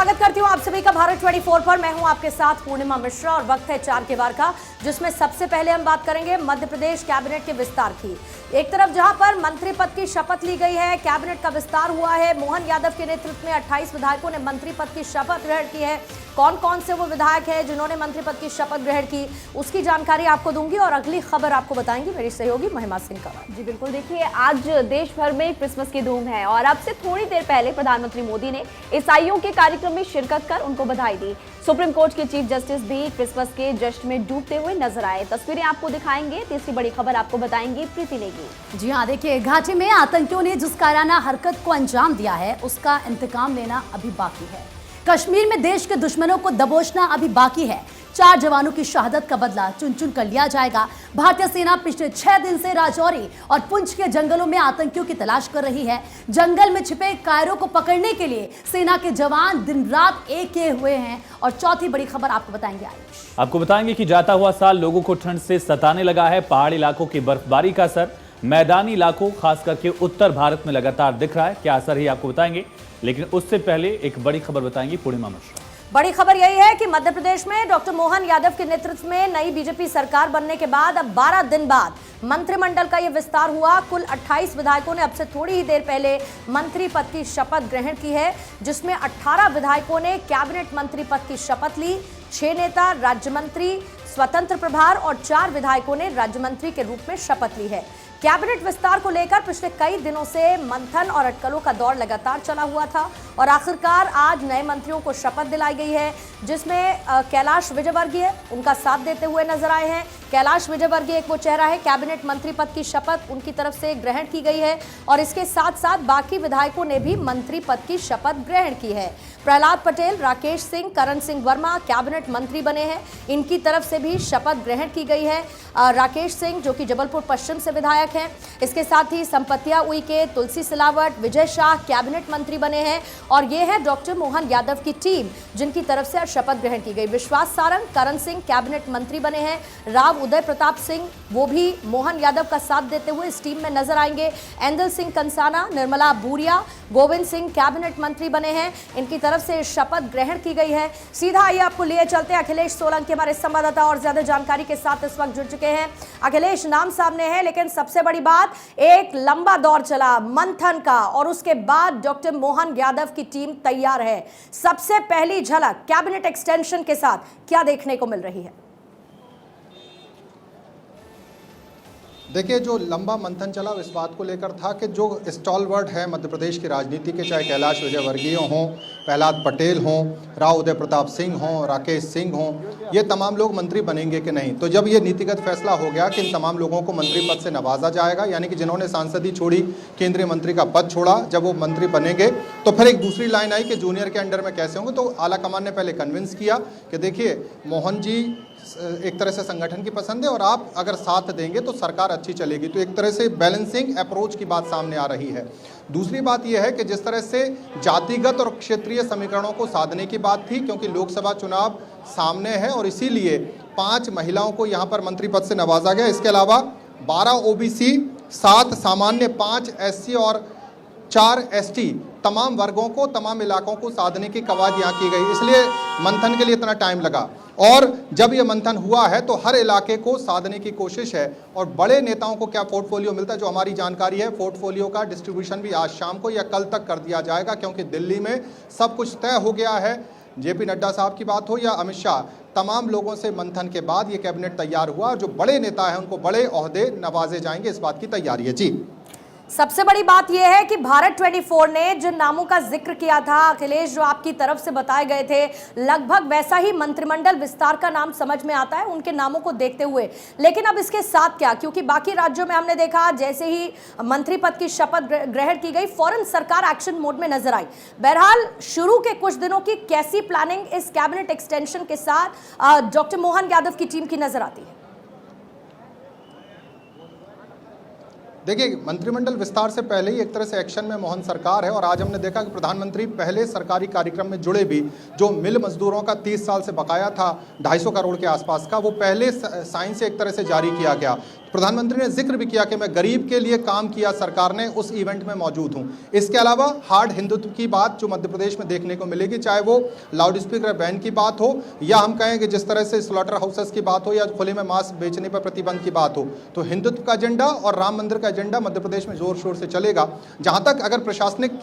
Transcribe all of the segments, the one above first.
स्वागत करती हूं आप सभी का भारत 24 पर। मैं हूं आपके साथ पूर्णिमा मिश्रा और वक्त है 4 के बार का, जिसमें सबसे पहले हम बात करेंगे मध्य प्रदेश कैबिनेट के विस्तार की। एक तरफ जहां पर मंत्री पद की शपथ ली गई है, कैबिनेट का विस्तार हुआ है, मोहन यादव के नेतृत्व में 28 विधायकों ने मंत्री पद की शपथ ग्रहण की है। कौन कौन से वो विधायक हैं जिन्होंने मंत्री पद की शपथ ग्रहण की, उसकी जानकारी आपको दूंगी और अगली खबर आपको बताएंगी मेरी सहयोगी महिमा सिंह कंवर। जी बिल्कुल, देखिए आज देश भर में क्रिसमस की धूम है और अब से थोड़ी देर पहले प्रधानमंत्री मोदी ने ईसाइयों के कार्यक्रम में शिरकत कर उनको बधाई दी। सुप्रीम कोर्ट के चीफ जस्टिस भी क्रिसमस के जश्न में डूबते हुए नजर आए। तस्वीरें आपको दिखाएंगे। तीसरी बड़ी खबर आपको बताएंगी प्रीति नेगी। जी हाँ, देखिए घाटी में आतंकियों ने जिस कायराना हरकत को अंजाम दिया है उसका इंतकाम लेना अभी बाकी है। कश्मीर में देश के दुश्मनों को दबोचना अभी बाकी है। 4 जवानों की शहादत का बदला चुन चुन कर लिया जाएगा। भारतीय सेना पिछले 6 दिन से राजौरी और पुंछ के जंगलों में आतंकियों की तलाश कर रही है। जंगल में छिपे कायरों को पकड़ने के लिए सेना के जवान दिन रात एक किए हुए हैं। और चौथी बड़ी खबर आपको बताएंगे आयुष। आपको बताएंगे कि जाता हुआ साल लोगों को ठंड से सताने लगा है। पहाड़ी इलाकों की बर्फबारी का असर मैदानी इलाकों खास करके उत्तर भारत में लगातार दिख रहा है। क्या असर है आपको बताएंगे, लेकिन उससे पहले एक बड़ी खबर बताएंगी पूर्णिमा मिश्रा। बड़ी खबर यही है कि मध्य प्रदेश में डॉक्टर मोहन यादव के नेतृत्व में नई बीजेपी सरकार बनने के बाद अब 12 दिन बाद मंत्रिमंडल का यह विस्तार हुआ। कुल 28 विधायकों ने अब से थोड़ी ही देर पहले मंत्री पद की शपथ ग्रहण की है, जिसमें 18 विधायकों ने कैबिनेट मंत्री पद की शपथ ली। 6 नेता राज्य मंत्री, स्वतंत्र प्रभार और 4 विधायकों ने राज्य मंत्री के रूप में शपथ ली है। कैबिनेट विस्तार को लेकर पिछले कई दिनों से मंथन और अटकलों का दौर लगातार चला हुआ था और आखिरकार आज नए मंत्रियों को शपथ दिलाई गई है, जिसमें कैलाश विजयवर्गीय उनका साथ देते हुए नजर आए हैं। कैलाश विजयवर्गीय एक वो चेहरा है, कैबिनेट मंत्री पद की शपथ उनकी तरफ से ग्रहण की गई है और इसके साथ साथ बाकी विधायकों ने भी मंत्री पद की शपथ ग्रहण की है। प्रहलाद पटेल, राकेश सिंह, करण सिंह वर्मा कैबिनेट मंत्री बने हैं, इनकी तरफ से भी शपथ ग्रहण की गई है। राकेश सिंह जो कि जबलपुर पश्चिम से विधायक हैं, इसके साथ ही संपतिया उइके, तुलसी सिलावट, विजय शाह कैबिनेट मंत्री बने हैं और ये है डॉक्टर मोहन यादव की टीम जिनकी तरफ से आज शपथ ग्रहण की गई। विश्वास सारंग, करण सिंह कैबिनेट मंत्री बने हैं। राव उदय प्रताप सिंह वो भी मोहन यादव का साथ देते हुए इस टीम में नजर आएंगे। एंदल सिंह कंसाना, निर्मला बूरिया, गोविंद सिंह कैबिनेट मंत्री बने हैं, इनकी तरफ से शपथ ग्रहण की गई है। सीधा आइए आपको लिए चलते हैं अखिलेश सोलंकी हमारे संवाददाता और ज्यादा जानकारी के साथ इस वक्त जुड़ चुके हैं। अखिलेश, नाम सामने है लेकिन सबसे बड़ी बात, एक लंबा दौर चला मंथन का और उसके बाद डॉक्टर मोहन यादव की टीम तैयार है। सबसे पहली झलक कैबिनेट एक्सटेंशन के साथ क्या देखने को मिल रही है? देखिए, जो लंबा मंथन चला इस बात को लेकर था कि जो स्टॉलवर्ड है मध्य प्रदेश की राजनीति के, चाहे कैलाश विजयवर्गीय हों, प्रहलाद पटेल हों, राव उदय प्रताप सिंह हों, राकेश सिंह हों, ये तमाम लोग मंत्री बनेंगे कि नहीं। तो जब ये नीतिगत फैसला हो गया कि इन तमाम लोगों को मंत्री पद से नवाजा जाएगा, यानी कि जिन्होंने सांसदी छोड़ी, केंद्रीय मंत्री का पद छोड़ा, जब वो मंत्री बनेंगे तो फिर एक दूसरी लाइन आई कि जूनियर के अंडर में कैसे होंगे। तो आला कमान ने पहले कन्विंस किया कि देखिए, मोहन जी एक तरह से संगठन की पसंद है और आप अगर साथ देंगे तो सरकार अच्छी चलेगी। तो एक तरह से बैलेंसिंग अप्रोच की बात सामने आ रही है। दूसरी बात यह है कि जिस तरह से जातिगत और क्षेत्रीय समीकरणों को साधने की बात थी, क्योंकि लोकसभा चुनाव सामने है और इसीलिए 5 महिलाओं को यहाँ पर मंत्री पद से नवाजा गया। इसके अलावा 12 ओबीसी, 7 सामान्य, 5 एससी और 4 एसटी, तमाम वर्गों को, तमाम इलाकों को साधने की कवायद यहाँ की गई। इसलिए मंथन के लिए इतना टाइम लगा और जब ये मंथन हुआ है तो हर इलाके को साधने की कोशिश है। और बड़े नेताओं को क्या पोर्टफोलियो मिलता है, जो हमारी जानकारी है, पोर्टफोलियो का डिस्ट्रीब्यूशन भी आज शाम को या कल तक कर दिया जाएगा, क्योंकि दिल्ली में सब कुछ तय हो गया है। जेपी नड्डा साहब की बात हो या अमित शाह, तमाम लोगों से मंथन के बाद ये कैबिनेट तैयार हुआ। जो बड़े नेता हैं उनको बड़े ओहदे नवाजे जाएंगे, इस बात की तैयारी है। जी, सबसे बड़ी बात यह है कि भारत 24 ने जिन नामों का जिक्र किया था अखिलेश, जो आपकी तरफ से बताए गए थे, लगभग वैसा ही मंत्रिमंडल विस्तार का नाम समझ में आता है उनके नामों को देखते हुए। लेकिन अब इसके साथ क्या, क्योंकि बाकी राज्यों में हमने देखा जैसे ही मंत्री पद की शपथ ग्रहण की गई फौरन सरकार एक्शन मोड में नजर आई। बहरहाल शुरू के कुछ दिनों की कैसी प्लानिंग इस कैबिनेट एक्सटेंशन के साथ डॉक्टर मोहन यादव की टीम की नजर आती है? देखिए, मंत्रिमंडल विस्तार से पहले ही एक तरह से एक्शन में मोहन सरकार है और आज हमने देखा कि प्रधानमंत्री पहले सरकारी कार्यक्रम में जुड़े भी जो मिल मजदूरों का 30 साल से बकाया था 250 करोड़ के आसपास का, वो पहले साइन से एक तरह से जारी किया गया। प्रधानमंत्री ने जिक्र भी किया कि मैं गरीब के लिए काम किया, सरकार ने उस इवेंट में मौजूद हूं। इसके अलावा हार्ड हिंदुत्व की बात जो मध्य प्रदेश में देखने को मिलेगी, चाहे वो लाउड स्पीकर बैन की बात हो या हम कहें कि जिस तरह से स्लॉटर हाउसेस की बात हो या खुले में मांस बेचने पर प्रतिबंध की बात हो, तो हिंदुत्व का एजेंडा और राम मंदिर का एजेंडा मध्य प्रदेश में जोर शोर से चलेगा। जहां तक अगर प्रशासनिक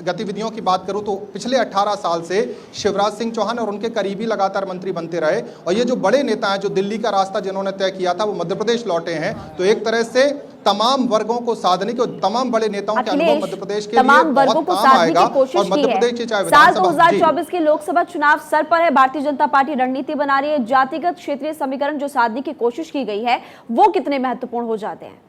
गतिविधियों की बात करूं तो पिछले 18 साल से शिवराज सिंह चौहान और उनके करीबी लगातार मंत्री बनते रहे और ये जो बड़े नेता हैं जो दिल्ली का रास्ता जिन्होंने तय किया था वो मध्य प्रदेश लौटे हैं। तो एक तरह से तमाम वर्गों को साधने के और तमाम बड़े नेताओं के अनुभव मध्य प्रदेश के लिए बहुत काम आएगा और मध्य प्रदेश की चाहे साल 2024 के लोकसभा चुनाव सर पर है। भारतीय जनता पार्टी रणनीति बना रही है। जातिगत क्षेत्रीय समीकरण जो साधने की कोशिश की गई है वो कितने महत्वपूर्ण हो जाते हैं?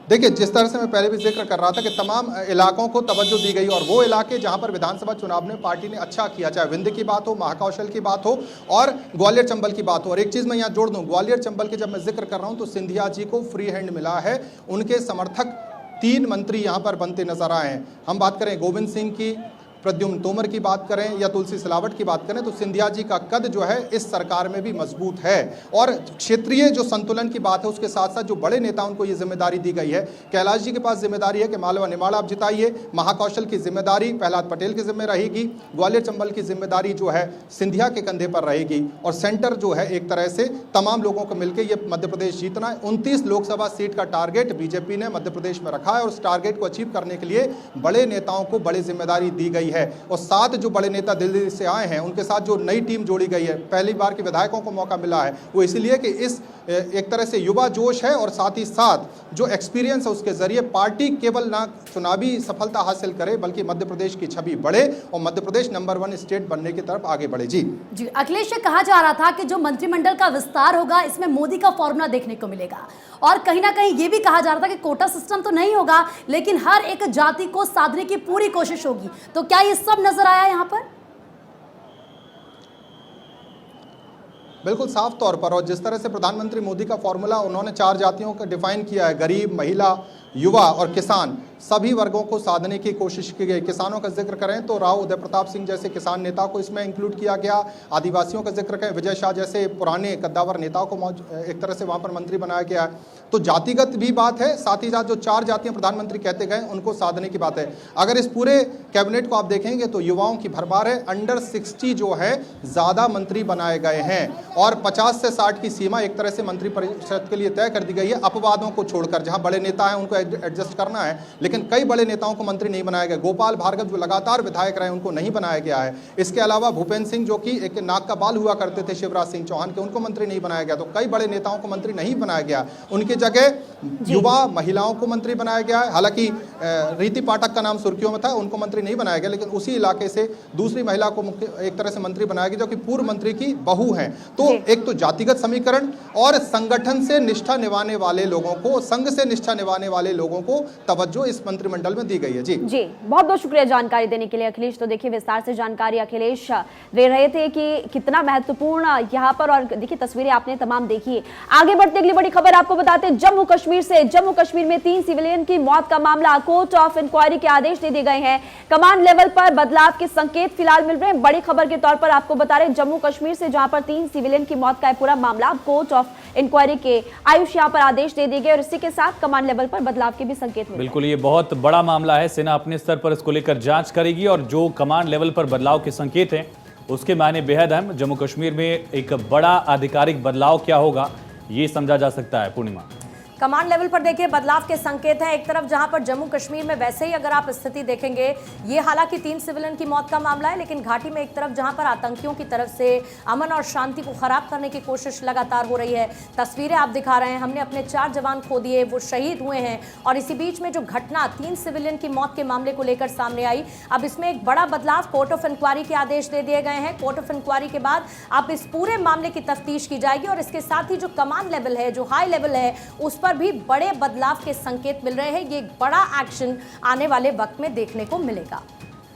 देखिए, जिस तरह से मैं पहले भी जिक्र कर रहा था कि तमाम इलाकों को तवज्जो दी गई और वो इलाके जहां पर विधानसभा चुनाव में पार्टी ने अच्छा किया, चाहे विंध्य की बात हो, महाकौशल की बात हो और ग्वालियर चंबल की बात हो। और एक चीज़ मैं यहां जोड़ दूं, ग्वालियर चंबल के जब मैं जिक्र कर रहा हूं तो सिंधिया जी को फ्री हैंड मिला है। उनके समर्थक 3 मंत्री यहां पर बनते नजर आए हैं। हम बात करें गोविंद सिंह की, प्रद्युम्न तोमर की बात करें या तुलसी सिलावट की बात करें तो सिंधिया जी का कद जो है इस सरकार में भी मजबूत है। और क्षेत्रीय जो संतुलन की बात है उसके साथ साथ जो बड़े नेता उनको ये जिम्मेदारी दी गई है। कैलाश जी के पास जिम्मेदारी है कि मालवा निमाड़ आप जिताइए, महाकौशल की जिम्मेदारी प्रहलाद पटेल के जिम्मे रहेगी, ग्वालियर चंबल की जिम्मेदारी जो है सिंधिया के कंधे पर रहेगी और सेंटर जो है एक तरह से तमाम लोगों को मिलकर ये मध्य प्रदेश जीतना है। 29 लोकसभा सीट का टारगेट बीजेपी ने मध्य प्रदेश में रखा है और उस टारगेट को अचीव करने के लिए बड़े नेताओं को बड़ी जिम्मेदारी दी गई है। और 7 जो बड़े नेता दिल्ली से आए हैं उनके साथ जो नई टीम जोड़ी गई है, पहली बार के विधायकों को मौका मिला है, वो इसलिए कि इस एक तरह से युवा जोश है और साथ ही साथ जो एक्सपीरियंस है उसके जरिए पार्टी केवल ना चुनावी सफलता हासिल करे बल्कि मध्य प्रदेश की छवि बढ़े और मध्य प्रदेश नंबर 1 स्टेट बनने की तरफ आगे बढ़े। जी अखिलेश, ये कहा जा रहा था कि जो मंत्रिमंडल का विस्तार होगा इसमें मोदी का फॉर्मूला देखने को मिलेगा और कहीं ना कहीं ये भी कहा जा रहा था कि कोटा सिस्टम तो नहीं होगा लेकिन हर एक जाति को साधने की पूरी कोशिश होगी। तो क्या ये सब नजर आया यहाँ पर? बिल्कुल साफ तौर पर। और जिस तरह से प्रधानमंत्री मोदी का फॉर्मूला उन्होंने 4 जातियों का डिफाइन किया है, गरीब, महिला, युवा और किसान, सभी वर्गों को साधने की कोशिश की गई। किसानों का जिक्र करें तो राव उदय प्रताप सिंह जैसे किसान नेता को इसमें इंक्लूड किया गया। आदिवासियों का जिक्र करें, विजय शाह जैसे पुराने कद्दावर नेताओं को एक तरह से वहां पर मंत्री बनाया गया। तो जातिगत भी बात है, साथ ही साथ जो 4 जातियां प्रधानमंत्री कहते गए उनको साधने की बात है। अगर इस पूरे कैबिनेट को आप देखेंगे तो युवाओं की भरमार है। अंडर 60 जो है ज़्यादा मंत्री बनाए गए हैं और 50 से 60 की सीमा एक तरह से मंत्री परिषद के लिए तय कर दी गई है, अपवादों को छोड़कर। जहां बड़े नेता हैं उनको एडजस्ट करना है, लेकिन कई बड़े नेताओं को मंत्री नहीं बनाया गया। गोपाल भार्गव जो लगातार विधायक रहे उनको नहीं बनाया गया है। इसके अलावा भूपेंद्र सिंह जो कि एक नाक का बाल हुआ करते थे शिवराज सिंह चौहान के, उनको मंत्री नहीं बनाया गया। तो कई बड़े नेताओं को मंत्री नहीं बनाया गया, उनकी जगह युवा महिलाओं को मंत्री बनाया गया है। हालांकि रीति पाठक का नाम सुर्खियों में था, उनको मंत्री नहीं बनाया गया, लेकिन उसी इलाके से दूसरी महिला को एक तरह से मंत्री बनाया गया जो कि पूर्व मंत्री की बहू है। तो एक तो जातिगत समीकरण और संगठन से निष्ठा निभाने वाले लोगों को, संघ से निष्ठा निभाने वाले लोगों को तवज्जो इस मंत्रिमंडल में दी गई है। जी बहुत बहुत शुक्रिया जानकारी देने के लिए अखिलेश। तो देखिए विस्तार से जानकारी अखिलेश दे रहे थे कि कितना महत्वपूर्ण यहाँ पर, और देखिए तस्वीरें आपने तमाम देखी। आगे बढ़ते अगली बड़ी खबर आपको बताते हैं जम्मू कश्मीर में 3 सिविलियन की मौत का मामला कोर्ट ऑफ इंक्वायरी के आदेश दे दिए गए हैं। कमांड लेवल पर बदलाव के संकेत फिलहाल मिल रहे हैं। बड़ी खबर के तौर पर आपको बता रहे जम्मू कश्मीर से जहां पर 3 सिविलियन की मौत का पूरा मामला कोर्ट ऑफ इंक्वायरी के आयुष यहाँ पर आदेश दे दिए गए और इसी के साथ कमांड लेवल पर बदलाव के भी संकेत मिले। बिल्कुल, ये बहुत बड़ा मामला है। सेना अपने स्तर पर इसको लेकर जांच करेगी और जो कमांड लेवल पर बदलाव के संकेत हैं उसके मायने बेहद अहम। जम्मू कश्मीर में एक बड़ा आधिकारिक बदलाव क्या होगा ये समझा जा सकता है। पूर्णिमा, कमांड लेवल पर देखिए बदलाव के संकेत हैं। एक तरफ जहां पर जम्मू कश्मीर में वैसे ही अगर आप स्थिति देखेंगे, ये हालांकि 3 सिविलियन की मौत का मामला है, लेकिन घाटी में एक तरफ जहां पर आतंकियों की तरफ से अमन और शांति को खराब करने की कोशिश लगातार हो रही है। तस्वीरें आप दिखा रहे हैं, हमने अपने 4 जवान खो दिए, वो शहीद हुए हैं और इसी बीच में जो घटना 3 सिविलियन की मौत के मामले को लेकर सामने आई, अब इसमें एक बड़ा बदलाव, कोर्ट ऑफ इंक्वायरी के आदेश दे दिए गए हैं। कोर्ट ऑफ इंक्वायरी के बाद अब इस पूरे मामले की तफ्तीश की जाएगी और इसके साथ ही जो कमांड लेवल है, जो हाई लेवल है, उस पर भी बड़े बदलाव के संकेत मिल रहे हैं। ये एक बड़ा एक्शन आने वाले वक्त में देखने को मिलेगा।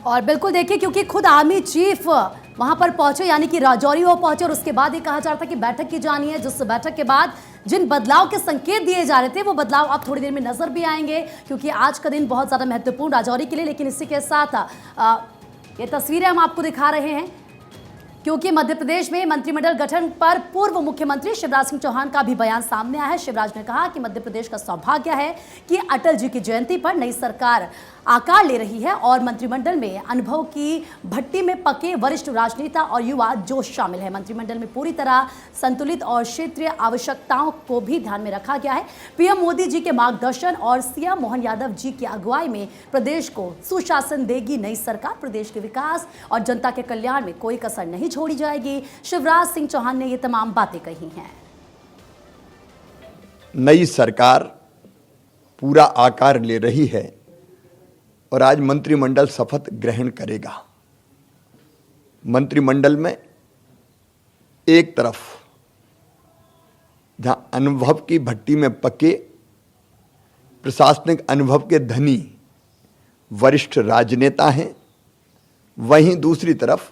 और बिल्कुल देखिए, क्योंकि खुद आर्मी चीफ वहां पर पहुंचे, यानी कि राजौरी वो पहुंचे और उसके बाद ये कहा जा रहा था कि बैठक की जानी है, जिस बैठक के बाद जिन बदलाव के संकेत दिए जा रहे थे वो बदलाव अब थोड़ी देर में नजर भी आएंगे, क्योंकि आज का दिन बहुत ज़्यादा महत्वपूर्ण राजौरी के लिए। लेकिन इसी के साथ ये तस्वीरें हम आपको दिखा रहे हैं, क्योंकि मध्य प्रदेश में मंत्रिमंडल गठन पर पूर्व मुख्यमंत्री शिवराज सिंह चौहान का भी बयान सामने आया है। शिवराज ने कहा कि मध्य प्रदेश का सौभाग्य है कि अटल जी की जयंती पर नई सरकार आकार ले रही है और मंत्रिमंडल में अनुभव की भट्टी में पके वरिष्ठ राजनेता और युवा जोश शामिल है। मंत्रिमंडल में पूरी तरह संतुलित और क्षेत्रीय आवश्यकताओं को भी ध्यान में रखा गया है। पीएम मोदी जी के मार्गदर्शन और सीएम मोहन यादव जी की अगुवाई में प्रदेश को सुशासन देगी नई सरकार। प्रदेश के विकास और जनता के कल्याण में कोई कसर नहीं छोड़ी जाएगी। शिवराज सिंह चौहान ने ये तमाम बातें कही हैं। नई सरकार पूरा आकार ले रही है और आज मंत्रिमंडल शपथ ग्रहण करेगा। मंत्रिमंडल में एक तरफ जहां अनुभव की भट्टी में पके प्रशासनिक अनुभव के धनी वरिष्ठ राजनेता हैं, वहीं दूसरी तरफ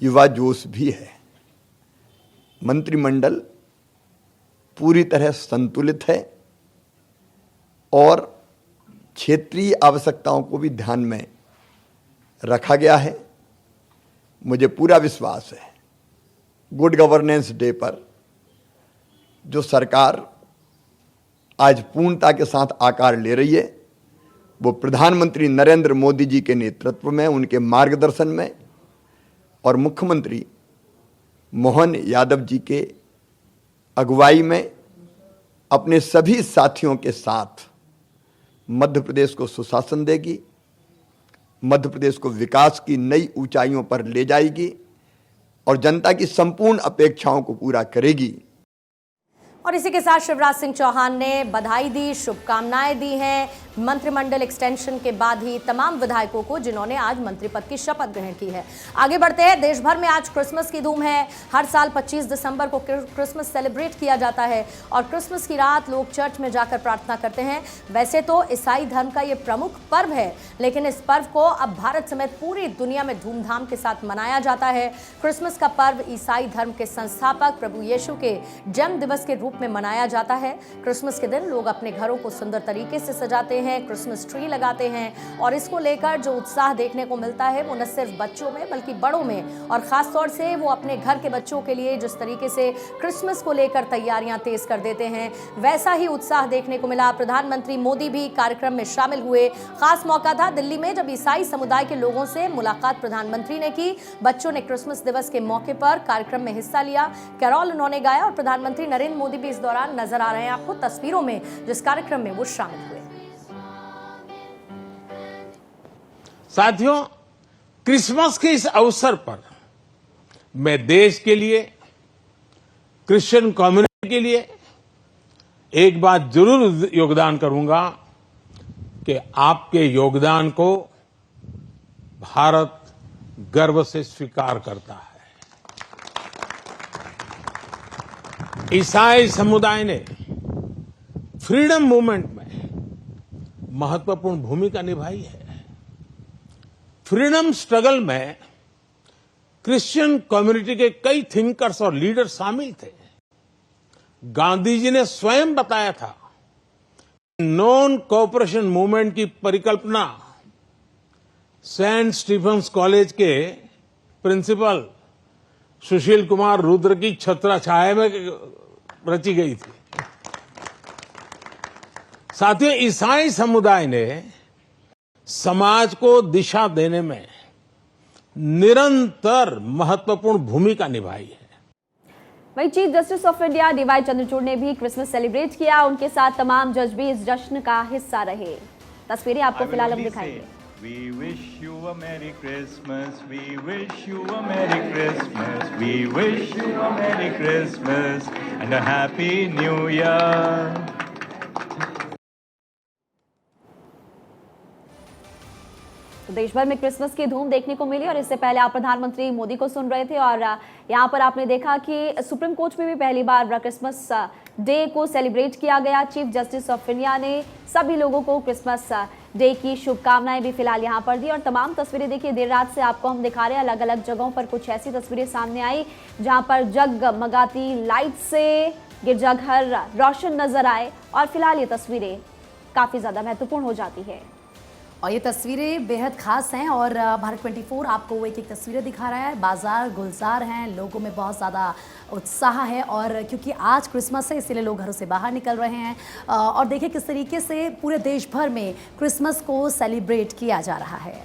युवा जोश भी है। मंत्रिमंडल पूरी तरह संतुलित है और क्षेत्रीय आवश्यकताओं को भी ध्यान में रखा गया है। मुझे पूरा विश्वास है गुड गवर्नेंस डे पर जो सरकार आज पूर्णता के साथ आकार ले रही है, वो प्रधानमंत्री नरेंद्र मोदी जी के नेतृत्व में, उनके मार्गदर्शन में और मुख्यमंत्री मोहन यादव जी के अगुवाई में अपने सभी साथियों के साथ मध्य प्रदेश को सुशासन देगी, मध्य प्रदेश को विकास की नई ऊंचाइयों पर ले जाएगी और जनता की संपूर्ण अपेक्षाओं को पूरा करेगी। और इसी के साथ शिवराज सिंह चौहान ने बधाई दी, शुभकामनाएं दी हैं मंत्रिमंडल एक्सटेंशन के बाद ही तमाम विधायकों को जिन्होंने आज मंत्री पद की शपथ ग्रहण की है। आगे बढ़ते हैं। देश भर में आज क्रिसमस की धूम है। हर साल 25 दिसंबर को क्रिसमस सेलिब्रेट किया जाता है और क्रिसमस की रात लोग चर्च में जाकर प्रार्थना करते हैं। वैसे तो ईसाई धर्म का ये प्रमुख पर्व है, लेकिन इस पर्व को अब भारत समेत पूरी दुनिया में धूमधाम के साथ मनाया जाता है। क्रिसमस का पर्व ईसाई धर्म के संस्थापक प्रभु यीशु के जन्म दिवस के रूप में मनाया जाता है। क्रिसमस के दिन लोग अपने घरों को सुंदर तरीके से सजाते हैं, क्रिसमस ट्री लगाते हैं और इसको लेकर जो उत्साह देखने को मिलता है वो न सिर्फ बच्चों में बल्कि बड़ों में, और खास तौर से वो अपने घर के बच्चों के लिए जिस तरीके से क्रिसमस को लेकर तैयारियां तेज कर देते हैं, वैसा ही उत्साह देखने को मिला। प्रधानमंत्री मोदी भी कार्यक्रम में शामिल हुए। खास मौका था दिल्ली में जब ईसाई समुदाय के लोगों से मुलाकात प्रधानमंत्री ने की। बच्चों ने क्रिसमस दिवस के मौके पर कार्यक्रम में हिस्सा लिया, कैरॉल उन्होंने गाया और प्रधानमंत्री नरेंद्र मोदी भी इस दौरान नजर आ रहे हैं आपको तस्वीरों में जिस कार्यक्रम में वो शामिल हुए। साथियों, क्रिसमस के इस अवसर पर मैं देश के लिए, क्रिश्चियन कम्युनिटी के लिए एक बात जरूर योगदान करूंगा कि आपके योगदान को भारत गर्व से स्वीकार करता है। ईसाई समुदाय ने फ्रीडम मूवमेंट में महत्वपूर्ण भूमिका निभाई है। फ्रीडम स्ट्रगल में क्रिश्चियन कम्युनिटी के कई थिंकर्स और लीडर शामिल थे। गांधी जी ने स्वयं बताया था नॉन कोऑपरेशन मूवमेंट की परिकल्पना सेंट स्टीफेंस कॉलेज के प्रिंसिपल सुशील कुमार रुद्र की छत्रछाया में रची गई थी। साथियों, ईसाई समुदाय ने समाज को दिशा देने में निरंतर महत्वपूर्ण भूमिका निभाई है। वहीं chief justice of India DY Chandrachud ने भी क्रिसमस सेलिब्रेट किया। उनके साथ तमाम जज भी इस जश्न का हिस्सा रहे। तस्वीरें आपको फिलहाल हम दिखाएंगे। We wish you a Merry Christmas, we wish you a Merry Christmas, we wish you a Merry Christmas and a Happy New Year. तो देश भर में क्रिसमस की धूम देखने को मिली और इससे पहले आप प्रधानमंत्री मोदी को सुन रहे थे और यहाँ पर आपने देखा कि सुप्रीम कोर्ट में भी पहली बार क्रिसमस डे को सेलिब्रेट किया गया। चीफ जस्टिस ऑफ इंडिया ने सभी लोगों को क्रिसमस डे की शुभकामनाएं भी फिलहाल यहाँ पर दी और तमाम तस्वीरें देखिए देर रात से आपको हम दिखा रहे हैं। अलग अलग जगहों पर कुछ ऐसी तस्वीरें सामने आई जहाँ पर जगमगाती लाइट से गिरजाघर रोशन नजर आए और फिलहाल ये तस्वीरें काफी ज्यादा महत्वपूर्ण हो जाती है। और ये तस्वीरें बेहद खास हैं और भारत 24 आपको एक एक तस्वीरें दिखा रहा है। बाजार गुलजार हैं, लोगों में बहुत ज़्यादा उत्साह है और क्योंकि आज क्रिसमस है इसीलिए लोग घरों से बाहर निकल रहे हैं। और देखिए किस तरीके से पूरे देश भर में क्रिसमस को सेलिब्रेट किया जा रहा है।